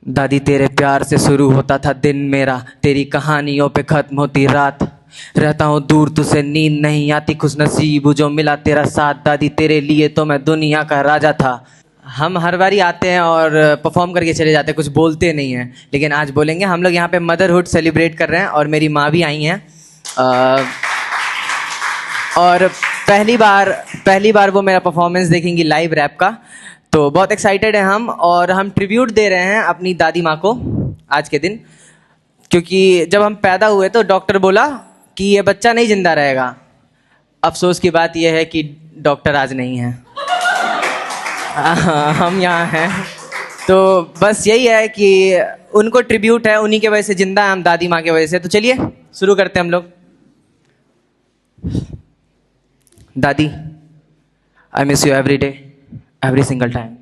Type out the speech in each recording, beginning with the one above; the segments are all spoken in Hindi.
दादी तेरे प्यार से शुरू होता था दिन मेरा, तेरी कहानियों पे खत्म होती रात। रहता हूँ दूर तुझसे नींद नहीं आती, खुशनसीब जो मिला तेरा साथ। दादी तेरे लिए तो मैं दुनिया का राजा था। हम हर बारी आते हैं और परफॉर्म करके चले जाते हैं, कुछ बोलते नहीं हैं, लेकिन आज बोलेंगे। हम लोग यहाँ पे मदरहुड सेलिब्रेट कर रहे हैं और मेरी माँ भी आई हैं। और पहली बार वो मेरा परफॉर्मेंस देखेंगी लाइव रैप का, तो बहुत एक्साइटेड है हम। और हम ट्रिब्यूट दे रहे हैं अपनी दादी माँ को आज के दिन, क्योंकि जब हम पैदा हुए तो डॉक्टर बोला कि ये बच्चा नहीं जिंदा रहेगा। अफसोस की बात यह है कि डॉक्टर आज नहीं है। हम यहाँ हैं, तो बस यही है कि उनको ट्रिब्यूट है, उन्हीं के वजह से जिंदा है हम, दादी माँ की वजह से। तो चलिए शुरू करते हैं हम लोग। दादी, I miss you every day, every single time.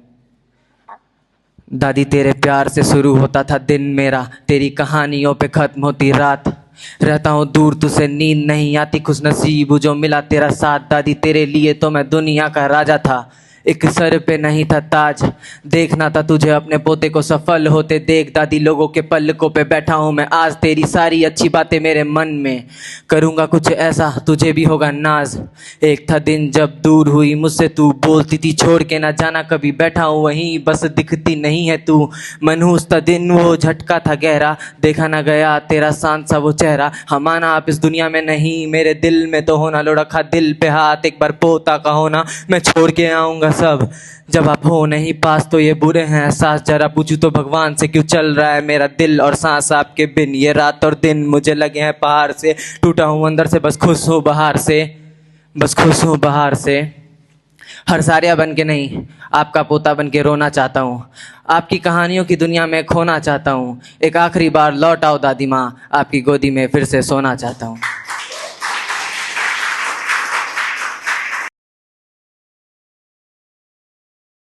दादी तेरे प्यार से शुरू होता था दिन मेरा, तेरी कहानियों पे खत्म होती रात। रहता हूँ दूर तुझसे नींद नहीं आती, खुशनसीब जो मिला तेरा साथ। दादी तेरे लिए तो मैं दुनिया का राजा था, एक सर पे नहीं था ताज। देखना था तुझे अपने पोते को सफल होते देख। दादी लोगों के पलकों पे बैठा हूँ मैं आज, तेरी सारी अच्छी बातें मेरे मन में। करूँगा कुछ ऐसा तुझे भी होगा नाज। एक था दिन जब दूर हुई मुझसे तू, बोलती थी छोड़ के ना जाना कभी। बैठा हूँ वहीं बस दिखती नहीं है तू। मनहूस था दिन वो झटका था गहरा, देखा ना गया तेरा शांत सा वो चेहरा। हम आना आप इस दुनिया में नहीं, मेरे दिल में तो होना। लो रखा दिल पे हाथ, एक बार पोता का होना। मैं छोड़ के आऊँगा सब, जब आप हो नहीं पास तो ये बुरे हैं एहसास। जरा पूछूं तो भगवान से क्यों चल रहा है मेरा दिल और सांस आपके बिन। ये रात और दिन मुझे लगे हैं पहाड़ से, टूटा हूँ अंदर से बस खुश हूँ बाहर से, बस खुश हूँ बाहर से। हर सारिया बन के नहीं, आपका पोता बन के रोना चाहता हूँ। आपकी कहानियों की दुनिया में खोना चाहता हूँ। एक आखिरी बार लौट आओ दादी माँ, आपकी गोदी में फिर से सोना चाहता हूँ।